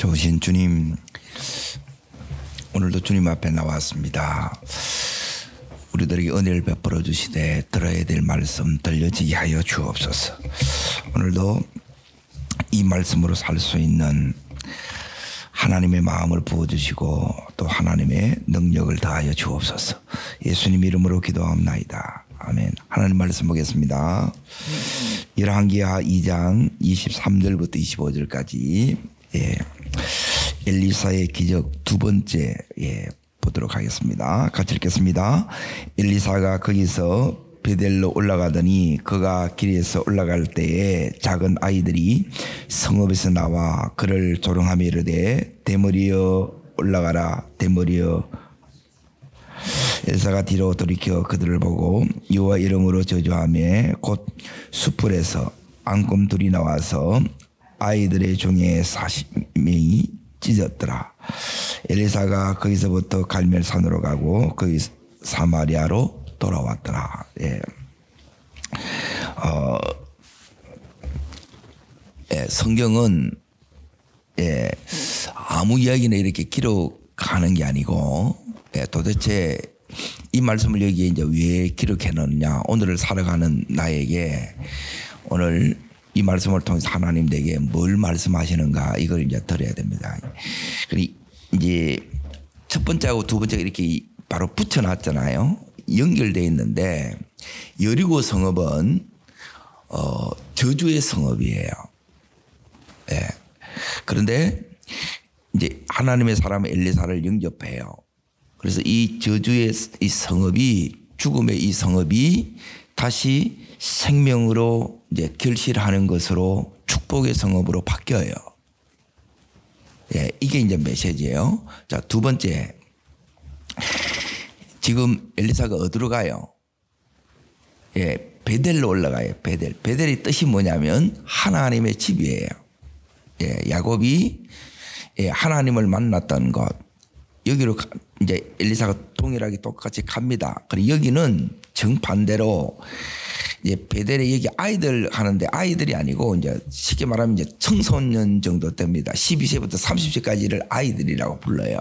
좋으신 주님, 오늘도 주님 앞에 나왔습니다. 우리들에게 은혜를 베풀어 주시되 들어야 될 말씀 들려지게 하여 주옵소서. 오늘도 이 말씀으로 살 수 있는 하나님의 마음을 부어주시고 또 하나님의 능력을 다하여 주옵소서. 예수님 이름으로 기도합나이다. 아멘. 하나님 말씀 보겠습니다. 열왕기하 2장 23절부터 25절까지 엘리사의 기적 두 번째 보도록 하겠습니다. 같이 읽겠습니다. 엘리사가 거기서 베델로 올라가더니 그가 길에서 올라갈 때에 작은 아이들이 성읍에서 나와 그를 조롱하며 이르되 대머리여 올라가라 대머리여. 엘리사가 뒤로 돌이켜 그들을 보고 여호와 이름으로 저주하며 곧 숯불에서 앙금 둘이 나와서 아이들의 중에 40명이 찢었더라. 엘리사가 거기서부터 갈멜산으로 가고 거기 사마리아로 돌아왔더라. 성경은 아무 이야기나 이렇게 기록하는 게 아니고 도대체 이 말씀을 여기에 이제 왜 기록해 놓느냐. 오늘을 살아가는 나에게 오늘 이 말씀을 통해서 하나님 내게 뭘 말씀하시는가 이걸 이제 들어야 됩니다. 그리고 이제 첫 번째하고 두 번째가 이렇게 바로 붙여놨잖아요. 연결되어 있는데 여리고 성읍은 저주의 성읍이에요. 그런데 이제 하나님의 사람 엘리사를 영접해요. 그래서 이 저주의 이 성읍이 죽음의 이 성읍이 다시 생명으로 이제 결실하는 것으로 축복의 성읍으로 바뀌어요. 이게 이제 메시지예요. 자, 두 번째. 지금 엘리사가 어디로 가요? 베델로 올라가요. 베델. 베델의 뜻이 뭐냐면 하나님의 집이에요. 야곱이 하나님을 만났던 곳. 여기로 이제 엘리사가 동일하게 똑같이 갑니다. 그리고 여기는 정반대로 이제 베델에 여기 아이들 하는데 아이들이 아니고 이제 쉽게 말하면 이제 청소년 정도 됩니다. 12세부터 30세까지를 아이들이라고 불러요.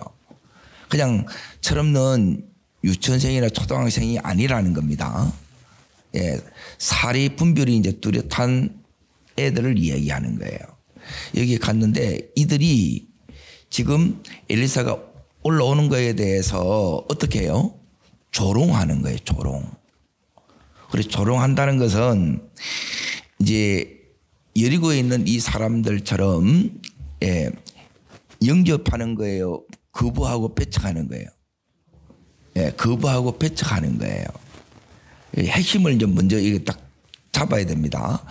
그냥 철없는 유치원생이나 초등학생이 아니라는 겁니다. 사리 분별이 이제 뚜렷한 애들을 이야기하는 거예요. 여기 갔는데 이들이 지금 엘리사가 올라오는 거에 대해서 어떻게 해요? 조롱하는 거예요. 조롱. 그래서 조롱한다는 것은 이제 여리고에 있는 이 사람들처럼 영접하는 거예요. 거부하고 배척하는 거예요. 거부하고 배척하는 거예요. 핵심을 이제 먼저 이게 딱 잡아야 됩니다.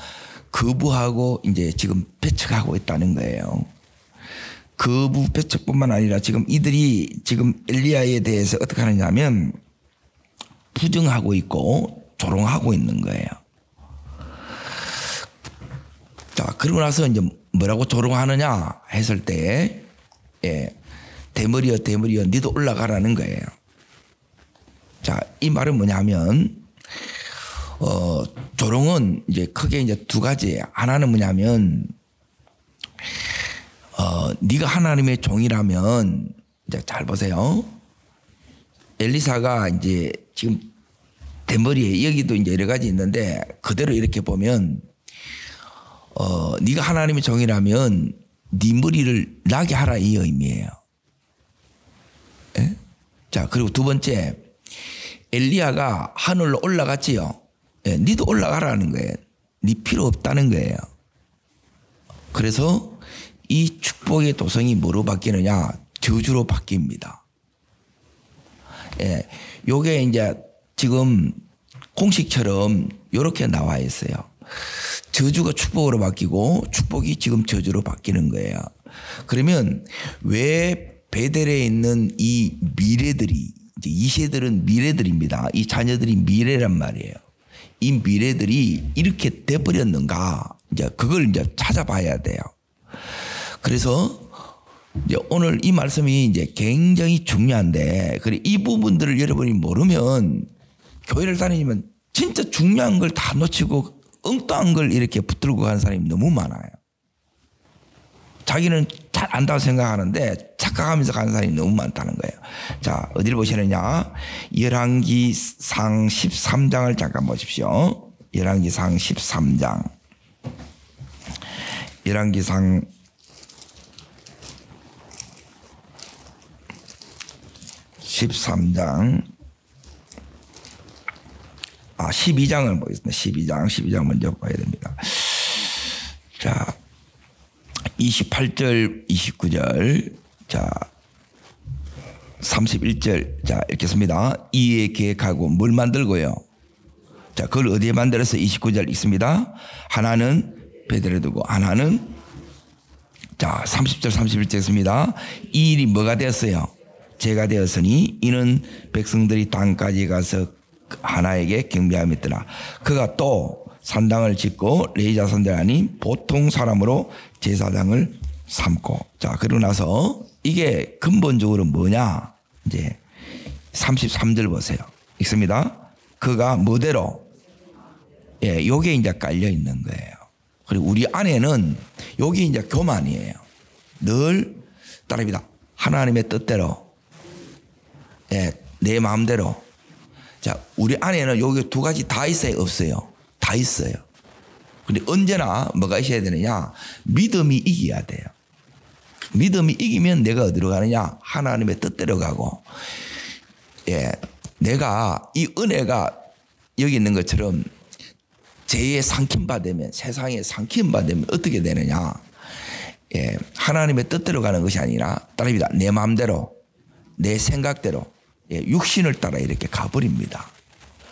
거부하고 이제 지금 배척하고 있다는 거예요. 거부 배척뿐만 아니라 지금 이들이 지금 엘리야에 대해서 어떻게 하느냐면 부정하고 있고 조롱하고 있는 거예요. 자, 그러고 나서 이제 뭐라고 조롱하느냐 했을 때, 대머리여, 대머리여, 니도 올라가라는 거예요. 자, 이 말은 뭐냐면, 조롱은 이제 크게 이제 두 가지예요. 하나는 뭐냐면, 네가 하나님의 종이라면, 이제 잘 보세요. 엘리사가 이제 지금 대머리에 여기도 이제 여러 가지 있는데 그대로 이렇게 보면 네가 하나님의 종이라면 네 머리를 나게 하라 이 의미예요. 자, 그리고 두 번째 엘리야가 하늘로 올라갔지요. 니도 올라가라는 거예요. 네 필요 없다는 거예요. 그래서 이 축복의 도성이 뭐로 바뀌느냐? 저주로 바뀝니다. 요게 이제 지금 공식처럼 이렇게 나와 있어요. 저주가 축복으로 바뀌고 축복이 지금 저주로 바뀌는 거예요. 그러면 왜 베델에 있는 이 미래들이 이제 이 세들은 미래들입니다. 이 자녀들이 미래란 말이에요. 이 미래들이 이렇게 돼버렸는가? 이제 그걸 이제 찾아봐야 돼요. 그래서 이제 오늘 이 말씀이 이제 굉장히 중요한데, 그리고 이 부분들을 여러분이 모르면 교회를 다니면 진짜 중요한 걸 다 놓치고 엉뚱한 걸 이렇게 붙들고 가는 사람이 너무 많아요. 자기는 잘 안다고 생각하는데 착각하면서 가는 사람이 너무 많다는 거예요. 자, 어디를 보시느냐? 열왕기상 13장을 잠깐 보십시오. 열왕기상 13장. 열왕기상 13장. 12장을 보겠습니다. 12장 먼저 봐야 됩니다. 자, 28절, 29절, 자, 31절, 자, 읽겠습니다. 이에 계획하고 뭘 만들고요? 자, 그걸 어디에 만들어서 29절 읽습니다. 하나는 베델에 두고, 하나는, 자, 30절, 31절 읽습니다. 이 일이 뭐가 되었어요? 죄가 되었으니 이는 백성들이 땅까지 가서 하나에게 경배함이 있더라. 그가 또 산당을 짓고 레위 자손들 아닌 보통 사람으로 제사장을 삼고. 자, 그러고 나서 이게 근본적으로 뭐냐? 이제 33절 보세요. 읽습니다. 그가 뭐대로? 예, 요게 이제 깔려 있는 거예요. 그리고 우리 안에는 요게 이제 교만이에요. 늘 따릅니다. 하나님의 뜻대로, 예, 내 마음대로. 자, 우리 안에는 여기 두 가지 다 있어요, 없어요? 다 있어요. 근데 언제나 뭐가 있어야 되느냐? 믿음이 이겨야 돼요. 믿음이 이기면 내가 어디로 가느냐? 하나님의 뜻대로 가고, 예, 내가 이 은혜가 여기 있는 것처럼 죄에 삼킴받으면, 세상에 삼킴받으면 어떻게 되느냐? 예, 하나님의 뜻대로 가는 것이 아니라, 따릅니다. 내 마음대로, 내 생각대로, 예, 육신을 따라 이렇게 가버립니다.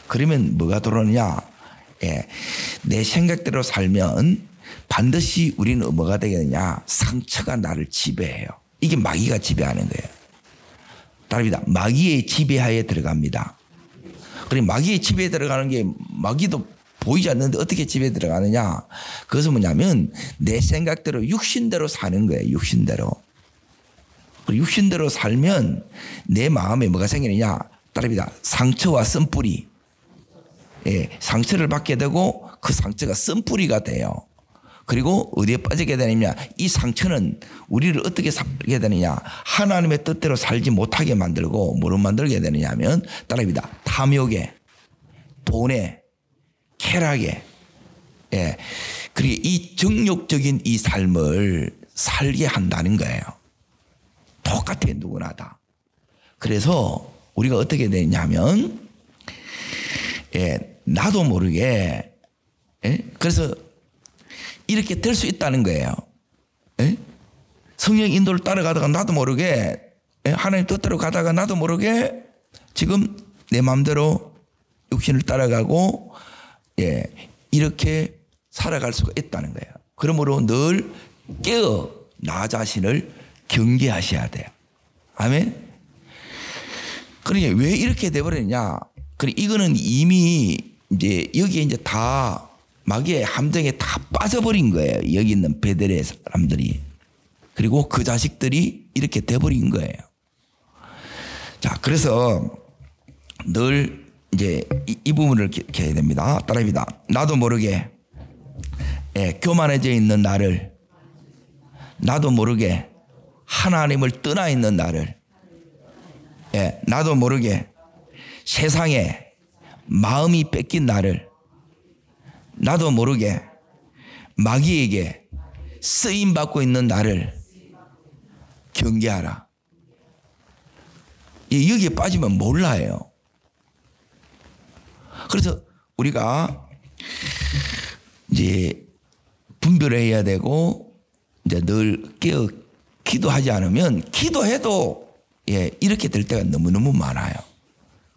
그러면 뭐가 들어오느냐? 예, 내 생각대로 살면 반드시 우리는 뭐가 되겠느냐? 상처가 나를 지배해요. 이게 마귀가 지배하는 거예요. 따릅니다. 마귀의 지배하에 들어갑니다. 그럼 마귀의 지배에 들어가는 게 마귀도 보이지 않는데 어떻게 지배에 들어가느냐? 그것은 뭐냐면 내 생각대로 육신대로 사는 거예요. 육신대로. 육신대로 살면 내 마음에 뭐가 생기느냐? 따릅니다. 상처와 쓴뿌리. 예, 상처를 받게 되고 그 상처가 쓴뿌리가 돼요. 그리고 어디에 빠지게 되느냐? 이 상처는 우리를 어떻게 살게 되느냐? 하나님의 뜻대로 살지 못하게 만들고 뭐로 만들게 되느냐 하면 따릅니다. 탐욕에, 돈에, 쾌락에, 예, 그리고 이 정욕적인 이 삶을 살게 한다는 거예요. 똑같아, 누구나 다. 그래서 우리가 어떻게 되냐면, 예, 나도 모르게, 예? 그래서 이렇게 될 수 있다는 거예요. 예? 성령 인도를 따라가다가 나도 모르게, 예? 하나님 뜻대로 가다가 나도 모르게 지금 내 마음대로 육신을 따라가고, 예, 이렇게 살아갈 수가 있다는 거예요. 그러므로 늘 깨어 나 자신을 경계하셔야 돼요. 아멘. 그러니까 왜 이렇게 돼버렸냐? 그러니까 이거는 이미 이제 여기에 이제 다 마귀의 함정에 다 빠져버린 거예요. 여기 있는 베델의 사람들이. 그리고 그 자식들이 이렇게 돼버린 거예요. 자, 그래서 늘 이제 이 부분을 이렇게 해야 됩니다. 따라합니다. 나도 모르게, 예, 교만해져 있는 나를, 나도 모르게 하나님을 떠나 있는 나를, 예, 나도 모르게 세상에 마음이 뺏긴 나를, 나도 모르게 마귀에게 쓰임 받고 있는 나를 경계하라. 여기에 빠지면 몰라요. 그래서 우리가 이제 분별을 해야 되고, 이제 늘 깨어 기도하지 않으면, 기도해도, 예, 이렇게 될 때가 너무너무 많아요.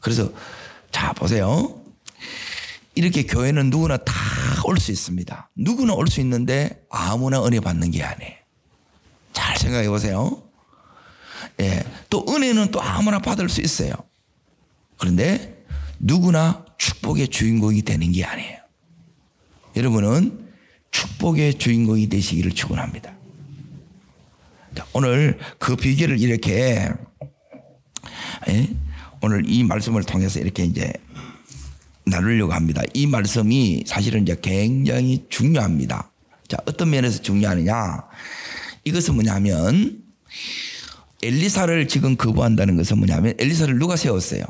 그래서 자, 보세요. 이렇게 교회는 누구나 다 올 수 있습니다. 누구나 올 수 있는데 아무나 은혜 받는 게 아니에요. 잘 생각해 보세요. 예, 또 은혜는 또 아무나 받을 수 있어요. 그런데 누구나 축복의 주인공이 되는 게 아니에요. 여러분은 축복의 주인공이 되시기를 축원합니다. 오늘 그 비결을 이렇게, 예? 오늘 이 말씀을 통해서 이렇게 이제 나누려고 합니다. 이 말씀이 사실은 이제 굉장히 중요합니다. 자, 어떤 면에서 중요하느냐? 이것은 뭐냐면 엘리사를 지금 거부한다는 것은 뭐냐면 엘리사를 누가 세웠어요?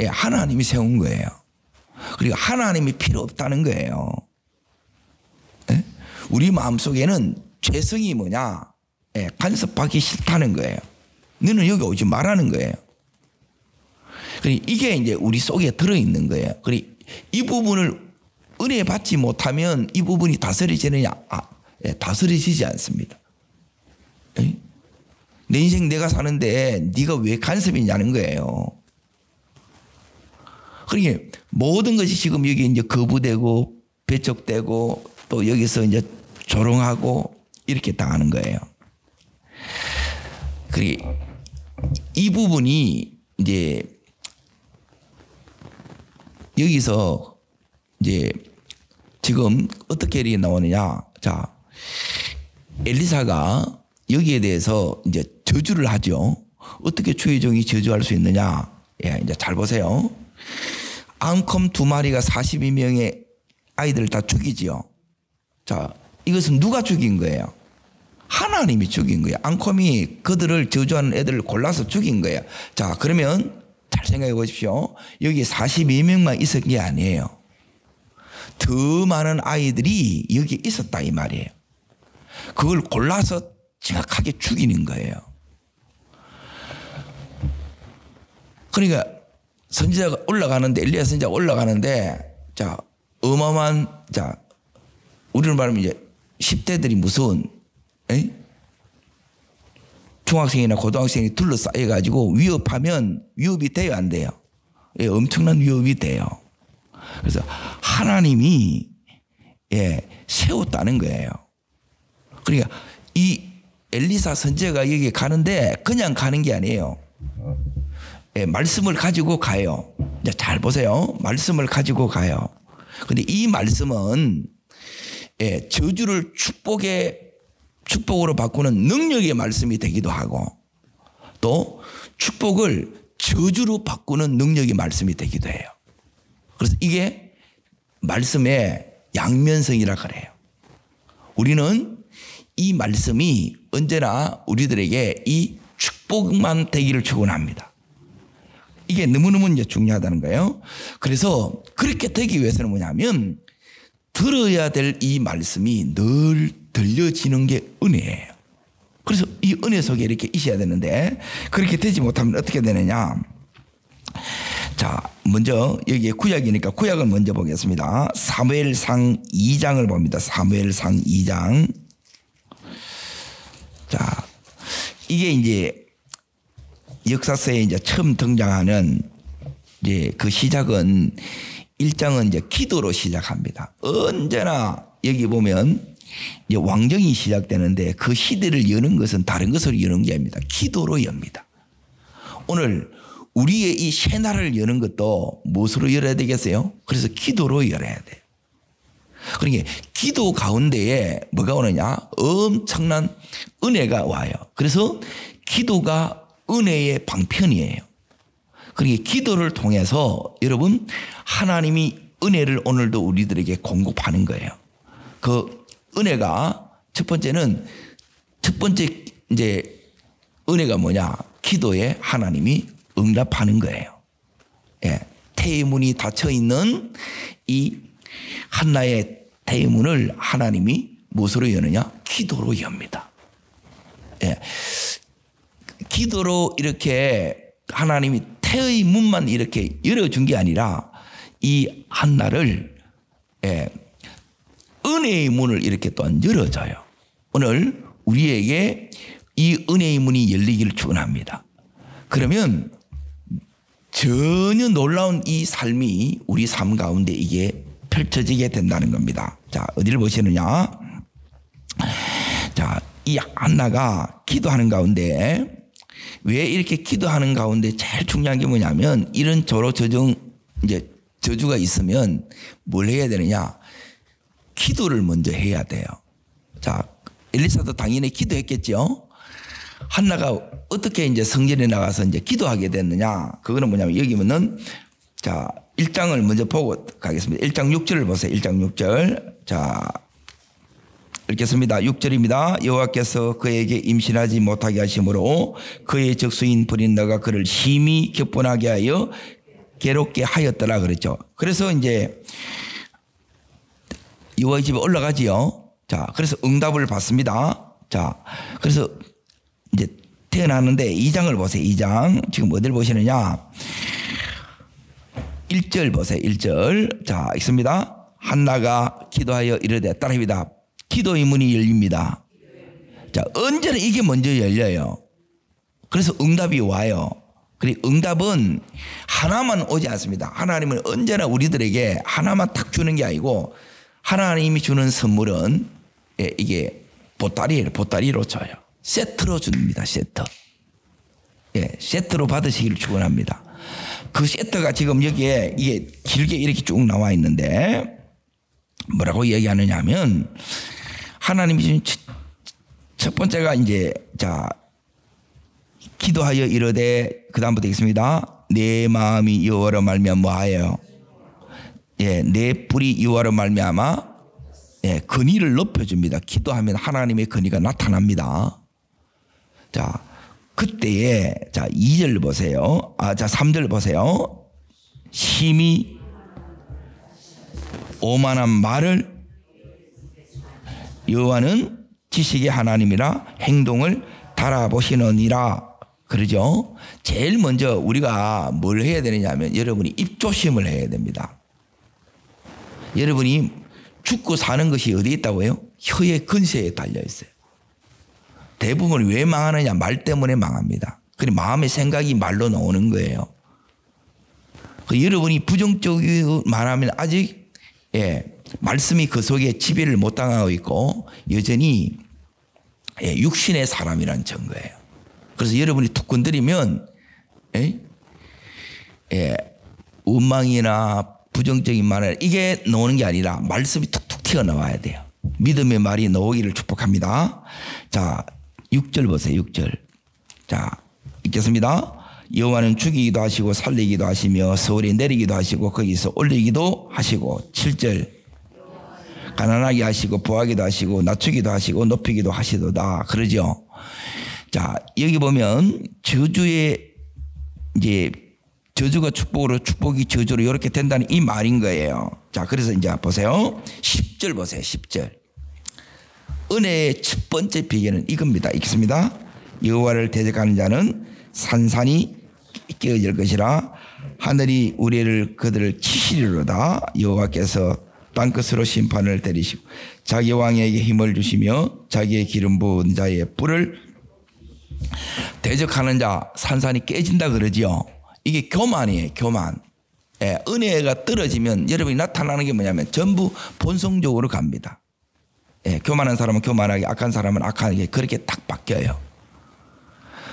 예, 하나님이 세운 거예요. 그리고 하나님이 필요 없다는 거예요. 예? 우리 마음속에는 죄성이 뭐냐? 예, 간섭받기 싫다는 거예요. 너는 여기 오지 말라는 거예요. 그리고 이게 이제 우리 속에 들어있는 거예요. 그리고 이 부분을 은혜 받지 못하면 이 부분이 다스려지느냐? 예, 다스려지지 않습니다. 예? 내 인생 내가 사는데 네가 왜 간섭이냐는 거예요. 그러니까 모든 것이 지금 여기 이제 거부되고 배척되고 또 여기서 이제 조롱하고 이렇게 당하는 거예요. 그리고 이 부분이 이제 여기서 이제 지금 어떻게 이렇게 나오느냐. 자, 엘리사가 여기에 대해서 이제 저주를 하죠. 어떻게 주의 종이 저주할 수 있느냐. 예, 이제 잘 보세요. 앙컴 2마리가 42명의 아이들을 다 죽이지요. 자, 이것은 누가 죽인 거예요? 하나님이 죽인 거예요. 앙컴이 그들을 저주하는 애들을 골라서 죽인 거예요. 자, 그러면 잘 생각해 보십시오. 여기 42명만 있었던 게 아니에요. 더 많은 아이들이 여기 있었다 이 말이에요. 그걸 골라서 정확하게 죽이는 거예요. 그러니까 선지자가 올라가는데 엘리야 선지자가 올라가는데 자 어마어마한 자 우리는 말하면 이제 10대들이 무서운 에이? 중학생이나 고등학생이 둘러싸여 가지고 위협하면 위협이 돼요 안 돼요? 예, 엄청난 위협이 돼요. 그래서 하나님이 예, 세웠다는 거예요. 그러니까 이 엘리사 선지자가 여기 가는데 그냥 가는 게 아니에요. 예, 말씀을 가지고 가요. 이제 잘 보세요. 말씀을 가지고 가요. 근데 이 말씀은 예, 저주를 축복으로 바꾸는 능력의 말씀이 되기도 하고 또 축복을 저주로 바꾸는 능력의 말씀이 되기도 해요. 그래서 이게 말씀의 양면성이라 그래요. 우리는 이 말씀이 언제나 우리들에게 이 축복만 되기를 축원합니다. 이게 너무너무 이제 중요하다는 거예요. 그래서 그렇게 되기 위해서는 뭐냐면 들어야 될 이 말씀이 늘 들려지는 게 은혜예요. 그래서 이 은혜 속에 이렇게 있어야 되는데 그렇게 되지 못하면 어떻게 되느냐. 자, 먼저 여기에 구약이니까 구약을 먼저 보겠습니다. 사무엘상 2장을 봅니다. 사무엘상 2장. 자, 이게 이제 역사서에 이제 처음 등장하는 이제 그 시작은 1장은 이제 기도로 시작합니다. 언제나 여기 보면 이제 왕정이 시작되는데 그 시대를 여는 것은 다른 것으로 여는 게 아닙니다. 기도로 엽니다. 오늘 우리의 이 새날을 여는 것도 무엇으로 열어야 되겠어요? 그래서 기도로 열어야 돼요. 그러니까 기도 가운데에 뭐가 오느냐? 엄청난 은혜가 와요. 그래서 기도가 은혜의 방편이에요. 그러니까 기도를 통해서 여러분 하나님이 은혜를 오늘도 우리들에게 공급하는 거예요. 그 은혜가 첫 번째 이제 은혜가 뭐냐? 기도에 하나님이 응답하는 거예요. 예, 태문이 닫혀 있는 이 한나의 태문을 하나님이 무엇으로 여느냐? 기도로 엽니다. 예, 기도로 이렇게 하나님이 태의 문만 이렇게 열어준 게 아니라 이 한나를 예, 은혜의 문을 이렇게 또한 열어줘요. 오늘 우리에게 이 은혜의 문이 열리기를 축원합니다. 그러면 전혀 놀라운 이 삶이 우리 삶 가운데 이게 펼쳐지게 된다는 겁니다. 자, 어디를 보시느냐? 자, 이 한나가 기도하는 가운데 왜 이렇게 기도하는 가운데 제일 중요한 게 뭐냐면 이런 이제 저주가 있으면 뭘 해야 되느냐? 기도를 먼저 해야 돼요. 자, 엘리사도 당연히 기도했겠죠. 한나가 어떻게 이제 성전에 나가서 이제 기도하게 됐느냐? 그거는 뭐냐면 여기 보면은 자, 1장을 먼저 보고 가겠습니다. 1장 6절을 보세요. 1장 6절. 자, 읽겠습니다. 6절입니다. 여호와께서 그에게 임신하지 못하게 하심으로 그의 적수인 브린다가 그를 심히 격분하게 하여 괴롭게 하였더라 그랬죠. 그래서 이제 여호와의 집에 올라가지요. 자, 그래서 응답을 받습니다. 자, 그래서 이제 태어나는데 2장을 보세요. 2장. 지금 어디를 보시느냐? 1절 보세요. 1절. 자, 읽습니다. 한나가 기도하여 이르되 따라합니다. 기도의 문이 열립니다. 자, 언제나 이게 먼저 열려요. 그래서 응답이 와요. 그리고 응답은 하나만 오지 않습니다. 하나님은 언제나 우리들에게 하나만 탁 주는 게 아니고 하나님이 주는 선물은 이게 보따리예요. 보따리로 줘요. 세트로 줍니다. 세트. 예, 세트로 받으시기를 축원합니다. 그 세트가 지금 여기에 이게 길게 이렇게 쭉 나와 있는데 뭐라고 얘기하느냐 하면 하나님이 주신 첫 번째가 이제 자 기도하여 이르되 그다음부터 있습니다. 내 마음이 여호와로 말미암아 뭐하여 예, 내 뿔이 여호와로 말미암아 예, 근위를 높여줍니다. 기도하면 하나님의 근위가 나타납니다. 자, 그때에 자 2절 보세요. 자 3절 보세요. 심히 오만한 말을 여호와는 지식의 하나님이라 행동을 달아보시느니라 그러죠. 제일 먼저 우리가 뭘 해야 되느냐면 여러분이 입조심을 해야 됩니다. 여러분이 죽고 사는 것이 어디에 있다고요? 혀의 근세에 달려 있어요. 대부분 왜 망하느냐? 말 때문에 망합니다. 그리고 마음의 생각이 말로 나오는 거예요. 여러분이 부정적으로 말하면 아직 예, 말씀이 그 속에 지배를 못 당하고 있고 여전히 예, 육신의 사람이라는 증거예요. 그래서 여러분이 툭 건드리면 원망이나 부정적인 말을 이게 나오는 게 아니라 말씀이 툭툭 튀어나와야 돼요. 믿음의 말이 나오기를 축복합니다. 자 6절 보세요. 6절. 자 읽겠습니다. 여호와는 죽이기도 하시고 살리기도 하시며 서울에 내리기도 하시고 거기서 올리기도 하시고 7절 가난하게 하시고 부하기도 하시고 낮추기도 하시고 높이기도 하시도다 그러죠. 자 여기 보면 저주의 이제 저주가 축복으로 축복이 저주로 이렇게 된다는 이 말인 거예요. 자 그래서 이제 보세요. 10절 보세요. 10절 은혜의 첫 번째 비결은 이겁니다. 읽습니다. 여호와를 대적하는 자는 산산이 깨어질 것이라 하늘이 우리를 그들을 치시리로다. 여호와께서 땅끝으로 심판을 때리시고 자기 왕에게 힘을 주시며 자기의 기름 부은 자의 뿔을 대적하는 자 산산이 깨진다 그러지요. 이게 교만이에요. 교만. 예, 은혜가 떨어지면 여러분이 나타나는 게 뭐냐면 전부 본성적으로 갑니다. 예, 교만한 사람은 교만하게 악한 사람은 악하게 그렇게 딱 바뀌어요.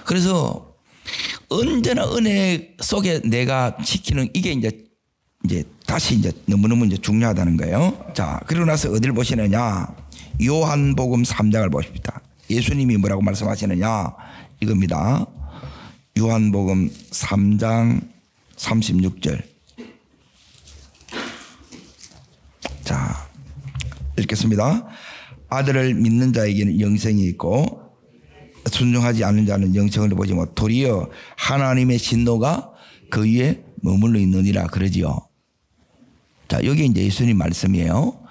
그래서 언제나 은혜 속에 내가 지키는 이게 이제 다시 이제 너무너무 이제 중요하다는 거예요. 자, 그리고 나서 어디를 보시느냐? 요한복음 3장을 보십시다. 예수님이 뭐라고 말씀하시느냐? 이겁니다. 요한복음 3장 36절. 자, 읽겠습니다. 아들을 믿는 자에게는 영생이 있고 순종하지 않는 자는 영생을 보지 못 도리어 하나님의 진노가 그 위에 머물러 있느니라 그러지요. 자, 여기 이제 예수님 말씀이에요.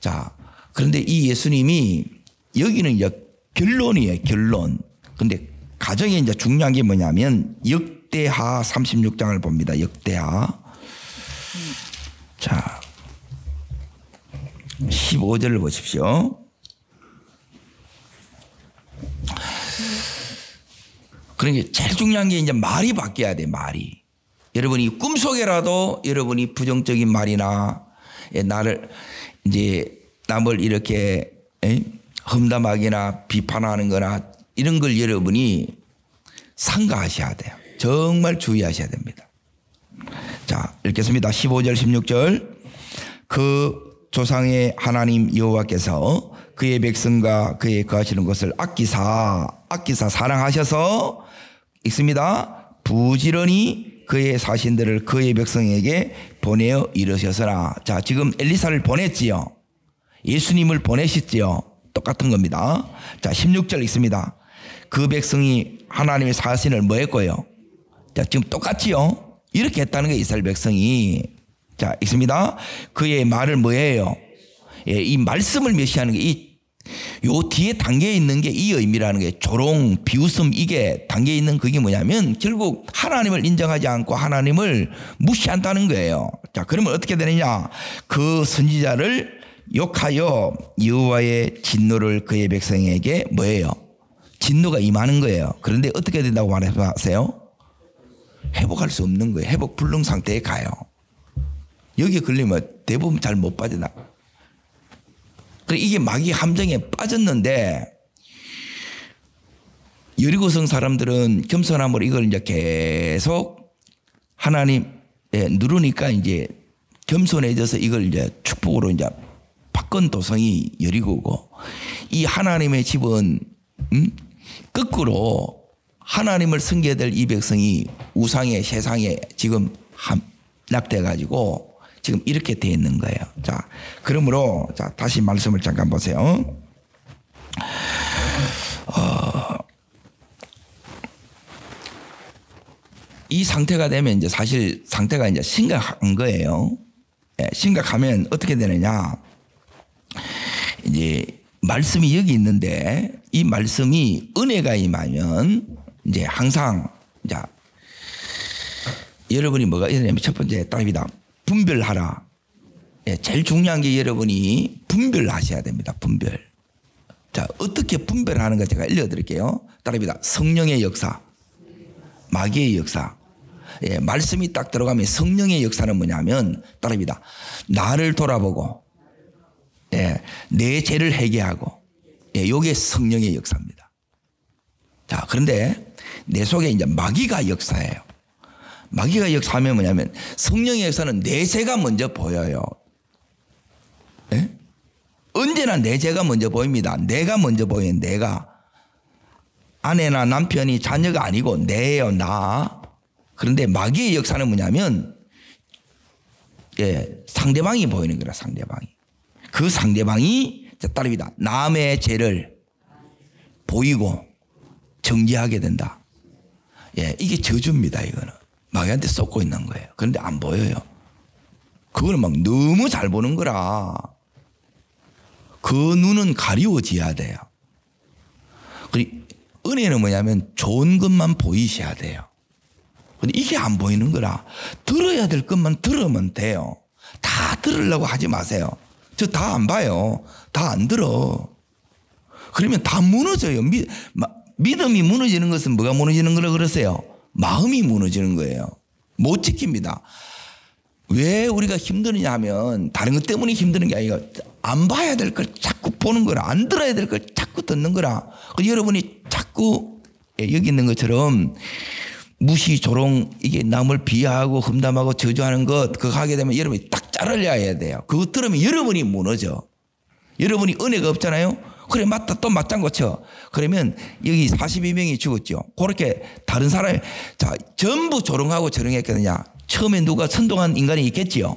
자, 그런데 이 예수님이 여기는 이제 결론이에요. 결론. 근데 가정에 이제 중요한 게 뭐냐면 역대하 36장을 봅니다. 역대하. 자, 15절을 보십시오. 그러니까 제일 중요한 게 이제 말이 바뀌어야 돼. 말이. 여러분이 꿈속에라도 여러분이 부정적인 말이나 나를 이제 남을 이렇게 험담하거나 비판하는 거나 이런 걸 여러분이 삼가하셔야 돼요. 정말 주의하셔야 됩니다. 자, 읽겠습니다. 15절 16절. 그 조상의 하나님 여호와께서 그의 백성과 그의 거하시는 것을 아끼사 사랑하셔서 있습니다. 부지런히 그의 사신들을 그의 백성에게 보내어 이르셨으나. 자, 지금 엘리사를 보냈지요. 예수님을 보내셨지요. 똑같은 겁니다. 자, 16절 있습니다. 그 백성이 하나님의 사신을 뭐 했고요? 자, 지금 똑같지요? 이렇게 했다는 거예요, 이스라엘 백성이. 자, 있습니다. 그의 말을 뭐 해요? 예, 이 말씀을 메시하는 게 요 뒤에 담겨 있는 게 이 의미라는 게 조롱, 비웃음 이게 담겨 있는 그게 뭐냐면 결국 하나님을 인정하지 않고 하나님을 무시한다는 거예요. 자, 그러면 어떻게 되느냐? 그 선지자를 욕하여 여호와의 진노를 그의 백성에게 뭐예요? 진노가 임하는 거예요. 그런데 어떻게 된다고 말하세요? 회복할 수 없는 거예요. 회복 불능 상태에 가요. 여기 걸리면 대부분 잘 못 빠져나가. 이게 마귀 함정에 빠졌는데 여리고성 사람들은 겸손함으로 이걸 이제 계속 하나님 누르니까 이제 겸손해져서 이걸 이제 축복으로 이제 바꾼 도성이 여리고고, 이 하나님의 집은 거꾸로 하나님을 섬겨야 될 이 백성이 우상의 세상에 지금 함락돼 가지고 지금 이렇게 되어 있는 거예요. 자, 그러므로 자, 다시 말씀을 잠깐 보세요. 이 상태가 되면 이제 사실 상태가 이제 심각한 거예요. 예, 심각하면 어떻게 되느냐? 이제 말씀이 여기 있는데 이 말씀이 은혜가 임하면 이제 항상 자, 여러분이 뭐가 있냐면 첫 번째 답이다. 분별하라. 예, 제일 중요한 게 여러분이 분별하셔야 됩니다. 분별. 자, 어떻게 분별하는 가 제가 알려드릴게요. 따라합니다. 성령의 역사, 마귀의 역사. 예, 말씀이 딱 들어가면 성령의 역사는 뭐냐면 따라합니다. 나를 돌아보고, 예, 내 죄를 회개하고, 예, 요게 성령의 역사입니다. 자, 그런데 내 속에 이제 마귀가 역사예요. 마귀가 역사하면 뭐냐면 성령의 역사는 내 죄가 먼저 보여요. 예? 언제나 내 죄가 먼저 보입니다. 내가 먼저 보여요. 내가. 아내나 남편이 자녀가 아니고 내예요. 나. 그런데 마귀의 역사는 뭐냐면 예, 상대방이 보이는 거라. 상대방이. 그 상대방이 따릅니다. 남의 죄를 보이고 정죄하게 된다. 예, 이게 저주입니다. 이거는. 마귀한테 쏟고 있는 거예요. 그런데 안 보여요. 그거는 막 너무 잘 보는 거라. 그 눈은 가리워져야 돼요. 그리고 은혜는 뭐냐면 좋은 것만 보이셔야 돼요. 근데 이게 안 보이는 거라. 들어야 될 것만 들으면 돼요. 다 들으려고 하지 마세요. 저 다 안 봐요. 다 안 들어. 그러면 다 무너져요. 믿음이 무너지는 것은 뭐가 무너지는 거라 그러세요? 마음이 무너지는 거예요. 못 지킵니다. 왜 우리가 힘드느냐 하면 다른 것 때문에 힘드는 게 아니라 안 봐야 될 걸 자꾸 보는 거라. 안 들어야 될 걸 자꾸 듣는 거라. 여러분이 자꾸 여기 있는 것처럼 무시, 조롱, 이게 남을 비하하고 험담하고 저주하는 것 그거 하게 되면 여러분이 딱 자르려야 돼요. 그거 들으면 여러분이 무너져. 여러분이 은혜가 없잖아요. 그래 맞다 또 맞장구 쳐. 그러면 여기 42명이 죽었죠. 그렇게 다른 사람이 자 전부 조롱하고 저롱했거든요. 처음에 누가 선동한 인간이 있겠지요.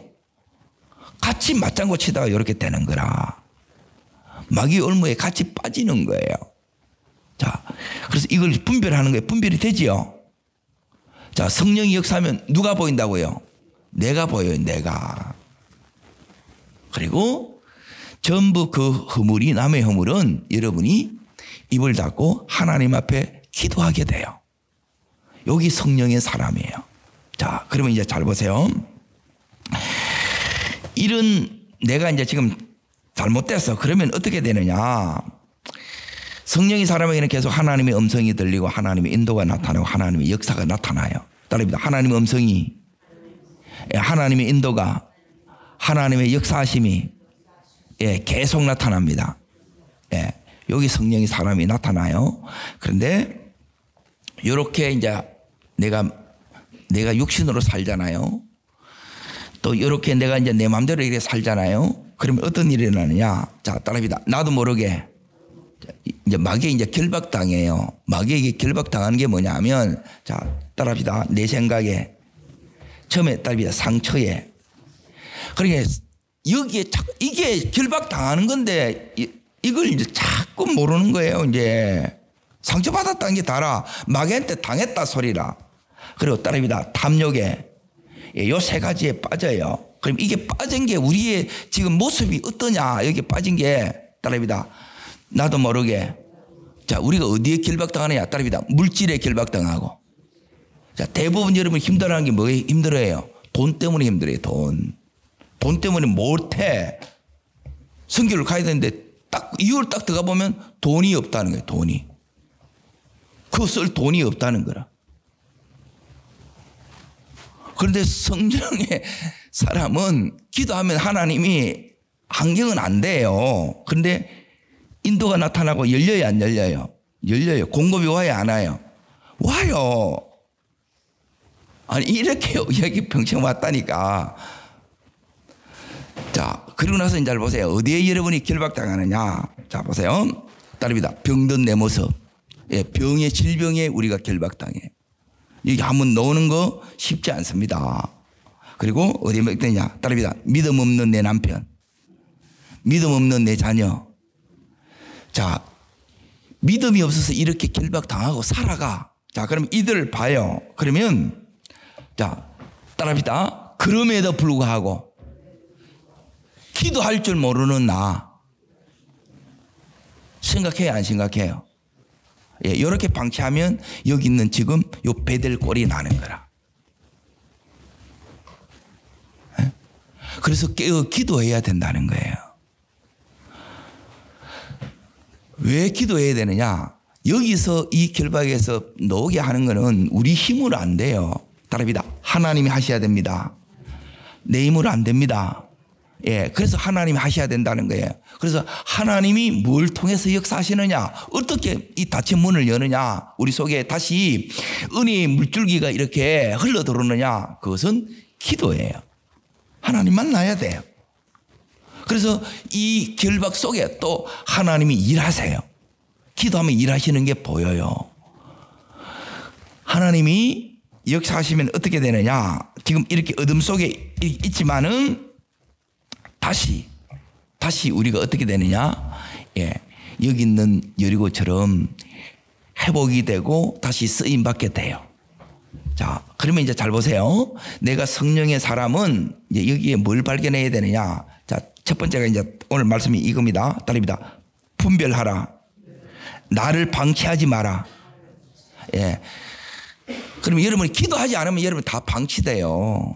같이 맞장구 치다가 이렇게 되는 거라. 마귀 올무에 같이 빠지는 거예요. 자, 그래서 이걸 분별하는 거예요. 분별이 되지요. 자, 성령이 역사하면 누가 보인다고요? 내가 보여요. 내가. 그리고 전부 그 허물이 남의 허물은 여러분이 입을 닫고 하나님 앞에 기도하게 돼요. 여기 성령의 사람이에요. 자, 그러면 이제 잘 보세요. 이런 내가 이제 지금 잘못됐어. 그러면 어떻게 되느냐? 성령의 사람에게는 계속 하나님의 음성이 들리고 하나님의 인도가 나타나고 하나님의 역사가 나타나요. 따릅니다. 하나님의 음성이, 하나님의 인도가, 하나님의 역사하심이 예, 계속 나타납니다. 예, 여기 성령의 사람이 나타나요. 그런데 이렇게 이제 내가 육신으로 살잖아요. 또 이렇게 내가 이제 내 마음대로 이렇게 살잖아요. 그러면 어떤 일이 일어나느냐? 자, 따라합니다. 나도 모르게 이제 마귀에 이제 결박당해요. 마귀에게 결박당하는 게 뭐냐면 자, 따라합니다. 내 생각에 처음에 따라합니다. 상처에. 그러니까 여기에 이게 결박당하는 건데 이걸 이제 자꾸 모르는 거예요. 이제 상처받았다는 게 다라. 마귀한테 당했다 소리라. 그리고 따릅니다. 탐욕에. 요 세 가지에 빠져요. 그럼 이게 빠진 게 우리의 지금 모습이 어떠냐. 여기 빠진 게 따릅니다. 나도 모르게. 자, 우리가 어디에 결박당하느냐. 따릅니다. 물질에 결박당하고. 자, 대부분 여러분 힘들어하는 게 뭐예요? 힘들어해요. 돈 때문에 힘들어요. 돈 때문에 못해. 선교를 가야 되는데 딱 이유를 딱 들어가 보면 돈이 없다는 거예요. 돈이. 그거 쓸 돈이 없다는 거라. 그런데 성령의 사람은 기도하면 하나님이 환경은 안 돼요. 그런데 인도가 나타나고 열려요, 안 열려요? 열려요. 공급이 와요, 안 와요? 와요. 아니 이렇게 여기 평생 왔다니까. 자, 그리고 나서 이제 보세요. 어디에 여러분이 결박당하느냐. 자, 보세요. 따릅니다. 병든 내 모습. 예, 병의 질병에 우리가 결박당해. 여기 한번 넣는 거 쉽지 않습니다. 그리고 어디에 먹느냐. 따릅니다. 믿음 없는 내 남편. 믿음 없는 내 자녀. 자, 믿음이 없어서 이렇게 결박당하고 살아가. 자, 그럼 이들을 봐요. 그러면 자, 따릅니다. 그럼에도 불구하고 기도할 줄 모르는 나. 생각해요, 안 생각해요? 예, 이렇게 방치하면 여기 있는 지금 요 베델 꼴이 나는 거라. 예? 그래서 깨어 기도해야 된다는 거예요. 왜 기도해야 되느냐? 여기서 이 결박에서 나오게 하는 거는 우리 힘으로 안 돼요. 따릅니다. 하나님이 하셔야 됩니다. 내 힘으로 안 됩니다. 예, 그래서 하나님이 하셔야 된다는 거예요. 그래서 하나님이 뭘 통해서 역사하시느냐, 어떻게 이 닫힌 문을 여느냐, 우리 속에 다시 은혜의 물줄기가 이렇게 흘러 들어오느냐, 그것은 기도예요. 하나님 만나야 돼요. 그래서 이 결박 속에 또 하나님이 일하세요. 기도하면 일하시는 게 보여요. 하나님이 역사하시면 어떻게 되느냐, 지금 이렇게 어둠 속에 있지만은 다시 우리가 어떻게 되느냐, 예, 여기 있는 여리고처럼 회복이 되고 다시 쓰임 받게 돼요. 자, 그러면 이제 잘 보세요. 내가 성령의 사람은 이제 여기에 뭘 발견해야 되느냐. 자, 첫 번째가 이제 오늘 말씀이 이겁니다. 따릅니다. 분별하라. 나를 방치하지 마라. 예. 그러면 여러분이 기도하지 않으면 여러분 다 방치돼요.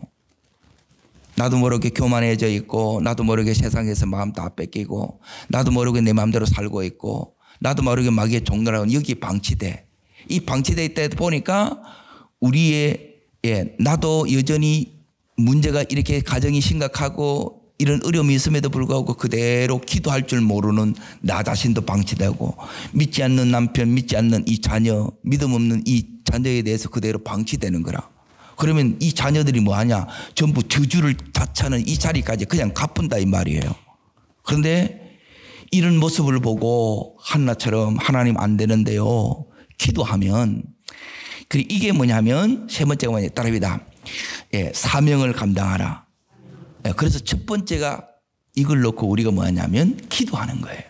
나도 모르게 교만해져 있고, 나도 모르게 세상에서 마음 다 뺏기고, 나도 모르게 내 마음대로 살고 있고, 나도 모르게 마귀의 종노라고 여기 방치돼. 이 방치돼 있다 보니까 우리의, 예, 나도 여전히 문제가 이렇게 가정이 심각하고 이런 어려움이 있음에도 불구하고 그대로 기도할 줄 모르는 나 자신도 방치되고, 믿지 않는 남편, 믿지 않는 이 자녀, 믿음 없는 이 자녀에 대해서 그대로 방치되는 거라. 그러면 이 자녀들이 뭐 하냐? 전부 저주를 자처하는 이 자리까지 그냥 갚은다 이 말이에요. 그런데 이런 모습을 보고 한나처럼 하나님 안 되는데요, 기도하면, 이게 뭐냐면 세 번째가 뭐냐, 따릅니다. 예, 사명을 감당하라. 예, 그래서 첫 번째가 이걸 놓고 우리가 뭐 하냐면 기도하는 거예요.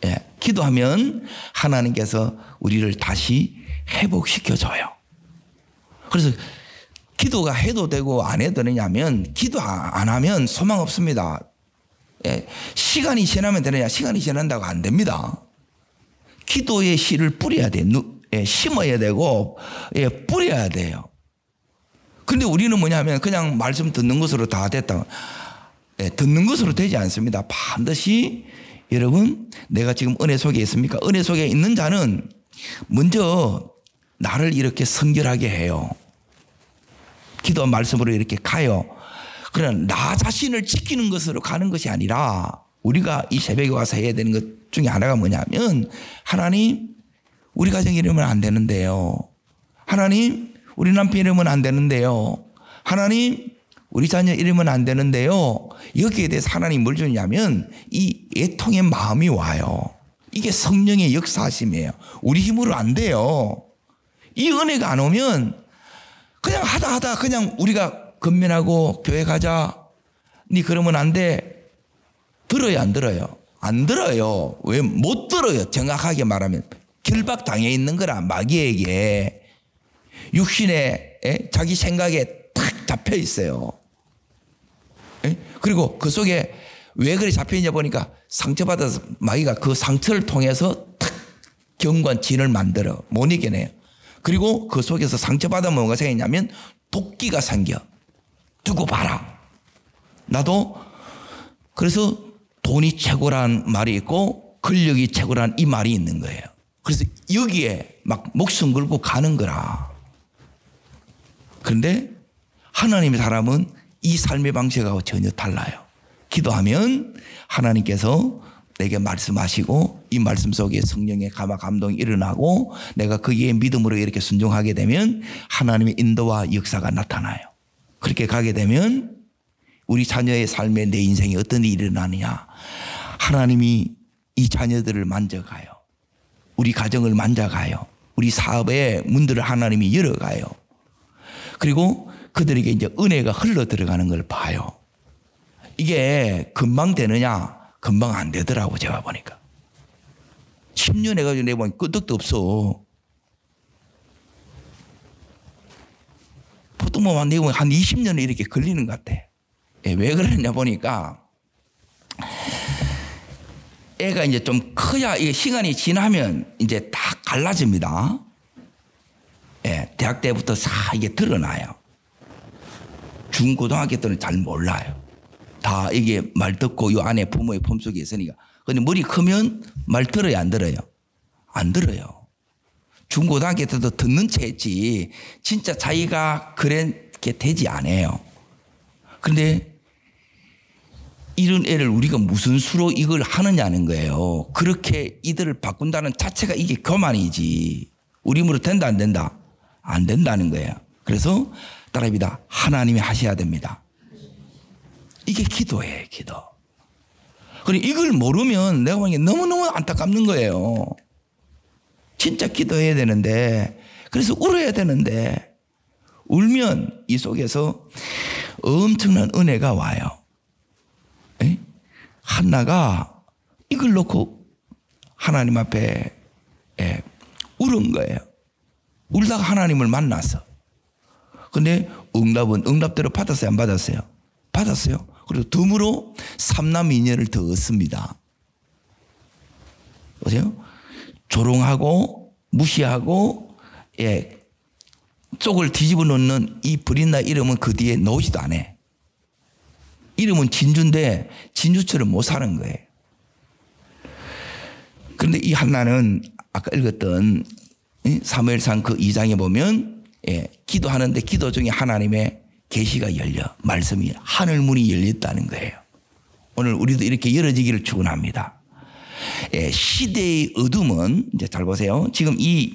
예, 기도하면 하나님께서 우리를 다시 회복시켜줘요. 그래서 기도가 해도 되고 안 해도 되냐면, 기도 안 하면 소망 없습니다. 예, 시간이 지나면 되느냐? 시간이 지난다고 안 됩니다. 기도의 씨를 뿌려야 돼. 예, 심어야 되고, 예, 뿌려야 돼요. 근데 우리는 뭐냐면 그냥 말씀 듣는 것으로 다 됐다. 예, 듣는 것으로 되지 않습니다. 반드시 여러분, 내가 지금 은혜 속에 있습니까? 은혜 속에 있는 자는 먼저 나를 이렇게 성결하게 해요. 기도 말씀으로 이렇게 가요. 그러나 나 자신을 지키는 것으로 가는 것이 아니라, 우리가 이 새벽에 와서 해야 되는 것 중에 하나가 뭐냐면, 하나님, 우리 가정 이러면 안 되는데요. 하나님, 우리 남편 이러면 안 되는데요. 하나님, 우리 자녀 이러면 안 되는데요. 여기에 대해서 하나님 뭘 주냐면 이 애통의 마음이 와요. 이게 성령의 역사하심이에요. 우리 힘으로 안 돼요. 이 은혜가 안 오면 그냥 하다 그냥 우리가 건면하고 교회 가자. 니 그러면 안 돼. 들어요, 안 들어요? 안 들어요. 왜 못 들어요? 정확하게 말하면 결박당해 있는 거라. 마귀에게 육신에 자기 생각에 탁 잡혀 있어요. 그리고 그 속에 왜 그래 잡혀 있냐 보니까 상처받아서 마귀가 그 상처를 통해서 탁 경관 진을 만들어 못 이겨내요. 그리고 그 속에서 상처받으면 뭐가 생기냐면 도끼가 생겨. 두고 봐라. 나도 그래서 돈이 최고란 말이 있고 권력이 최고란 이 말이 있는 거예요. 그래서 여기에 막 목숨 걸고 가는 거라. 그런데 하나님의 사람은 이 삶의 방식하고 전혀 달라요. 기도하면 하나님께서 내게 말씀하시고 이 말씀 속에 성령의 감화 감동이 일어나고 내가 거기에 믿음으로 이렇게 순종하게 되면 하나님의 인도와 역사가 나타나요. 그렇게 가게 되면 우리 자녀의 삶에 내 인생에 어떤 일이 일어나느냐. 하나님이 이 자녀들을 만져가요. 우리 가정을 만져가요. 우리 사업의 문들을 하나님이 열어가요. 그리고 그들에게 이제 은혜가 흘러 들어가는 걸 봐요. 이게 금방 되느냐? 금방 안 되더라고 제가 보니까. 10년 해가지고 내가 보니까 끄떡도 없어. 보통 뭐 내가 보니까 한 20년은 이렇게 걸리는 것 같아. 왜 그러냐 보니까 애가 이제 좀 커야 이게 시간이 지나면 이제 다 갈라집니다. 대학 때부터 이게 드러나요. 중고등학교 때는 잘 몰라요. 다 이게 말 듣고 요 안에 부모의 품속에 있으니까. 근데 머리 크면 말 들어요, 안 들어요? 안 들어요. 중고등학교 때도 듣는 채 했지 진짜 자기가 그렇게 되지 않아요. 그런데 이런 애를 우리가 무슨 수로 이걸 하느냐는 거예요. 그렇게 이들을 바꾼다는 자체가 이게 교만이지. 우리 힘으로 된다 안 된다? 안 된다는 거예요. 그래서 따라합니다. 하나님이 하셔야 됩니다. 이게 기도예요, 기도. 그리고 이걸 모르면 내가 보기엔 너무너무 안타깝는 거예요. 진짜 기도해야 되는데, 그래서 울어야 되는데, 울면 이 속에서 엄청난 은혜가 와요. 한나가 이걸 놓고 하나님 앞에 울은 거예요. 울다가 하나님을 만났어. 근데 응답대로 받았어요? 안 받았어요? 받았어요. 그리고 덤으로 3남2녀를 더 얻습니다. 보세요. 조롱하고 무시하고 쪽을 뒤집어 놓는 이 브린나 이름은 그 뒤에 나오지도 않아. 이름은 진주인데 진주처럼 못 사는 거예요. 그런데 이 한나는 아까 읽었던 사무엘상 그 2장에 보면 기도하는데 기도 중에 하나님의 계시가 열려 말씀이 하늘문이 열렸다는 거예요. 오늘 우리도 이렇게 열어지기를 축원합니다. 시대의 어둠은 이제 잘 보세요. 지금 이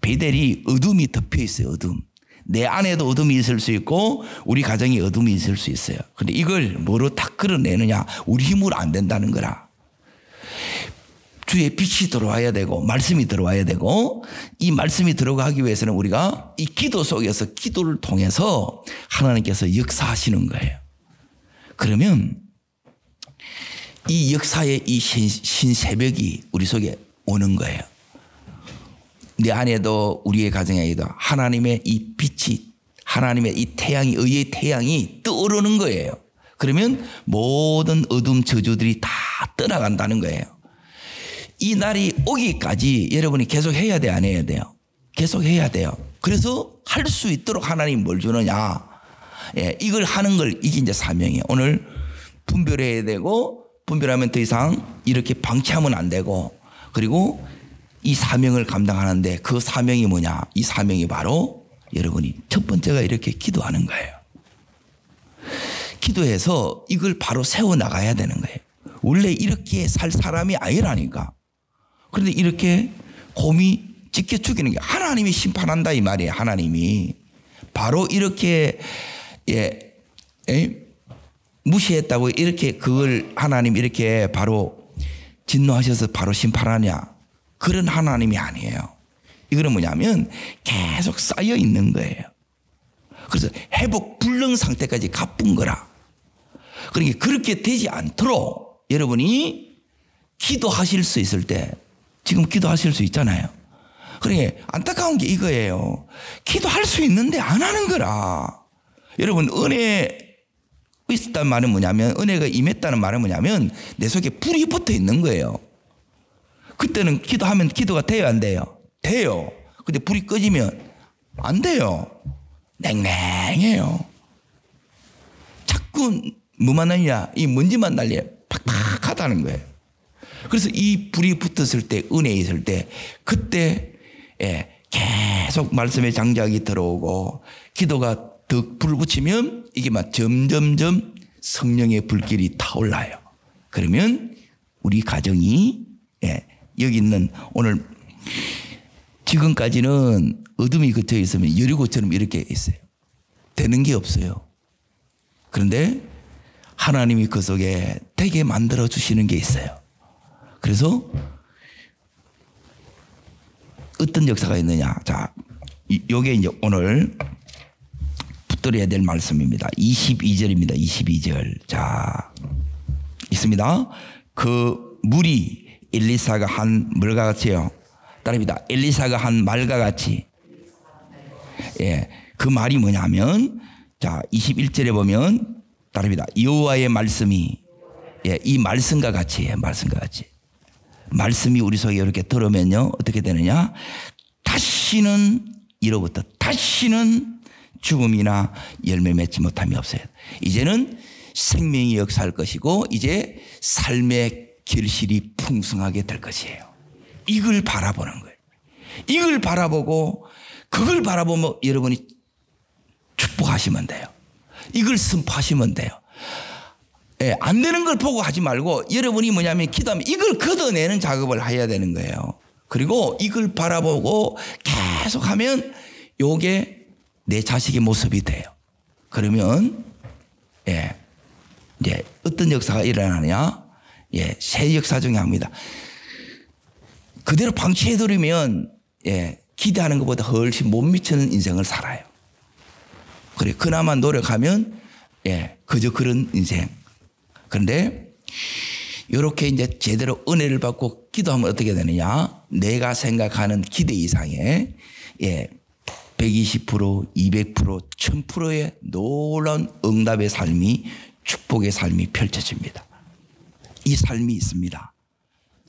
베델이 어둠이 덮여 있어요. 어둠. 내 안에도 어둠이 있을 수 있고 우리 가정에 어둠이 있을 수 있어요. 그런데 이걸 뭐로 딱 끌어내느냐? 우리 힘으로 안 된다는 거라. 주의 빛이 들어와야 되고 말씀이 들어와야 되고 이 말씀이 들어가기 위해서는 우리가 이 기도 속에서 기도를 통해서 하나님께서 역사하시는 거예요. 그러면 이 역사의 이 신새벽이 우리 속에 오는 거예요. 내 안에도 우리의 가정에도 하나님의 이 빛이 하나님의 이 태양이 의의 태양이 떠오르는 거예요. 그러면 모든 어둠 저주들이 다 떠나간다는 거예요. 이 날이 오기까지 여러분이 계속 해야 돼, 안 해야 돼요? 계속 해야 돼요. 그래서 할 수 있도록 하나님이 뭘 주느냐? 이걸 하는 걸 이게 이제 사명이에요. 오늘 분별해야 되고 분별하면 더 이상 이렇게 방치하면 안 되고 그리고 이 사명을 감당하는데 그 사명이 뭐냐? 이 사명이 바로 여러분이 첫 번째가 이렇게 기도하는 거예요. 기도해서 이걸 바로 세워나가야 되는 거예요. 원래 이렇게 살 사람이 아니라니까. 그런데 이렇게 곰이 찢겨 죽이는 게 하나님이 심판한다 이 말이에요. 하나님이 바로 이렇게 무시했다고 이렇게 그걸 하나님 이렇게 바로 진노하셔서 바로 심판하냐? 그런 하나님이 아니에요. 이거는 뭐냐면 계속 쌓여 있는 거예요. 그래서 회복 불능 상태까지 가쁜 거라. 그러니까 그렇게 되지 않도록 여러분이 기도하실 수 있을 때 지금 기도하실 수 있잖아요. 그러니까 안타까운 게 이거예요. 기도할 수 있는데 안 하는 거라. 여러분 은혜 있었다는 말은 뭐냐면 은혜가 임했다는 말은 뭐냐면 내 속에 불이 붙어 있는 거예요. 그때는 기도하면 기도가 돼요 안 돼요? 돼요. 근데 불이 꺼지면 안 돼요. 냉랭해요. 자꾸 뭐만 날리냐 이 먼지만 날려 팍팍하다는 거예요. 그래서 이 불이 붙었을 때 은혜 있을 때 그때 계속 말씀의 장작이 들어오고 기도가 더 불 붙이면 이게 막 점점점 성령의 불길이 타올라요. 그러면 우리 가정이 여기 있는 오늘 지금까지는 어둠이 걷혀 있으면 여리고처럼 이렇게 있어요. 되는 게 없어요. 그런데 하나님이 그 속에 되게 만들어 주시는 게 있어요. 그래서 어떤 역사가 있느냐. 자, 요게 이제 오늘 붙들어야 될 말씀입니다. 22절입니다. 22절. 자, 있습니다. 그 물이 엘리사가 한 물과 같이요. 따릅니다. 엘리사가 한 말과 같이. 그 말이 뭐냐면, 자, 21절에 보면, 따릅니다. 여호와의 말씀이, 이 말씀과 같이, 말씀과 같이. 말씀이 우리 속에 이렇게 들어오면요, 어떻게 되느냐? 다시는 이로부터, 다시는 죽음이나 열매 맺지 못함이 없어요. 이제는 생명이 역사할 것이고, 이제 삶의 결실이 풍성하게 될 것이에요. 이걸 바라보는 거예요. 이걸 바라보고 그걸 바라보면 여러분이 축복하시면 돼요. 이걸 선포하시면 돼요. 안 되는 걸 보고 하지 말고 여러분이 뭐냐면 기도하면 이걸 걷어내는 작업을 해야 되는 거예요. 그리고 이걸 바라보고 계속하면 요게 내 자식의 모습이 돼요. 그러면 이제 어떤 역사가 일어나느냐? 새 역사 중에 합니다. 그대로 방치해두면 기대하는 것보다 훨씬 못 미치는 인생을 살아요. 그래 그나마 노력하면 그저 그런 인생. 그런데 이렇게 이제 제대로 은혜를 받고 기도하면 어떻게 되느냐? 내가 생각하는 기대 이상의 120%, 200%, 1000%의 놀라운 응답의 삶이 축복의 삶이 펼쳐집니다. 이 삶이 있습니다.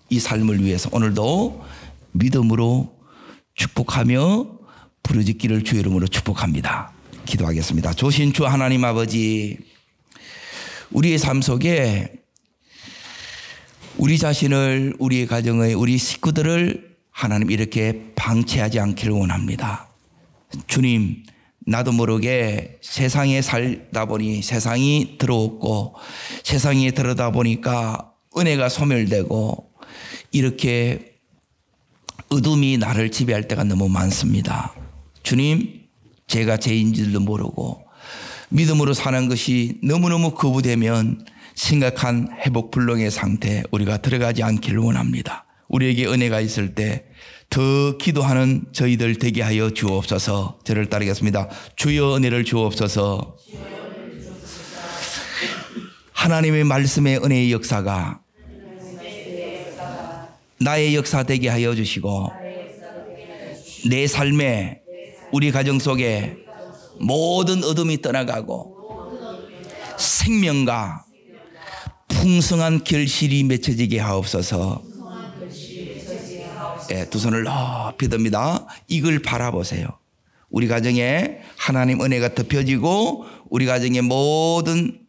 이 삶을 위해서 오늘도 믿음으로 축복하며 부르짖기를 주의 이름으로 축복합니다. 기도하겠습니다. 조신 주 하나님 아버지, 우리의 삶 속에 우리 자신을, 우리의 가정의, 우리 식구들을 하나님 이렇게 방치하지 않기를 원합니다. 주님, 나도 모르게 세상에 살다 보니 세상이 들어왔고 세상에 들어다 보니까 은혜가 소멸되고 이렇게 어둠이 나를 지배할 때가 너무 많습니다. 주님, 제가 죄인 줄도 모르고 믿음으로 사는 것이 너무너무 거부되면 심각한 회복불능의 상태에 우리가 들어가지 않기를 원합니다. 우리에게 은혜가 있을 때 더 기도하는 저희들 되게 하여 주옵소서. 저를 따르겠습니다. 주여 은혜를 주옵소서. 하나님의 말씀의 은혜의 역사가 나의 역사 되게 하여 주시고 내 삶에 우리 가정 속에 모든 어둠이 떠나가고 생명과 풍성한 결실이 맺혀지게 하옵소서. 두 손을 높이 듭니다. 이걸 바라보세요. 우리 가정에 하나님 은혜가 덮여지고 우리 가정의 모든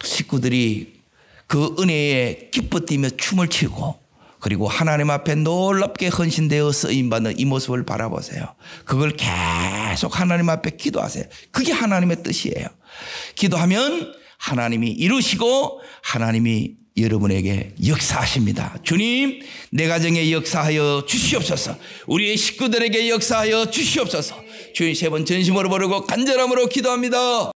식구들이 그 은혜에 기뻐 뛰며 춤을 추고 그리고 하나님 앞에 놀랍게 헌신되어 쓰임받는 이 모습을 바라보세요. 그걸 계속 하나님 앞에 기도하세요. 그게 하나님의 뜻이에요. 기도하면 하나님이 이루시고 하나님이 여러분에게 역사하십니다. 주님, 내 가정에 역사하여 주시옵소서. 우리의 식구들에게 역사하여 주시옵소서. 주님, 세 번 전심으로 부르고 간절함으로 기도합니다.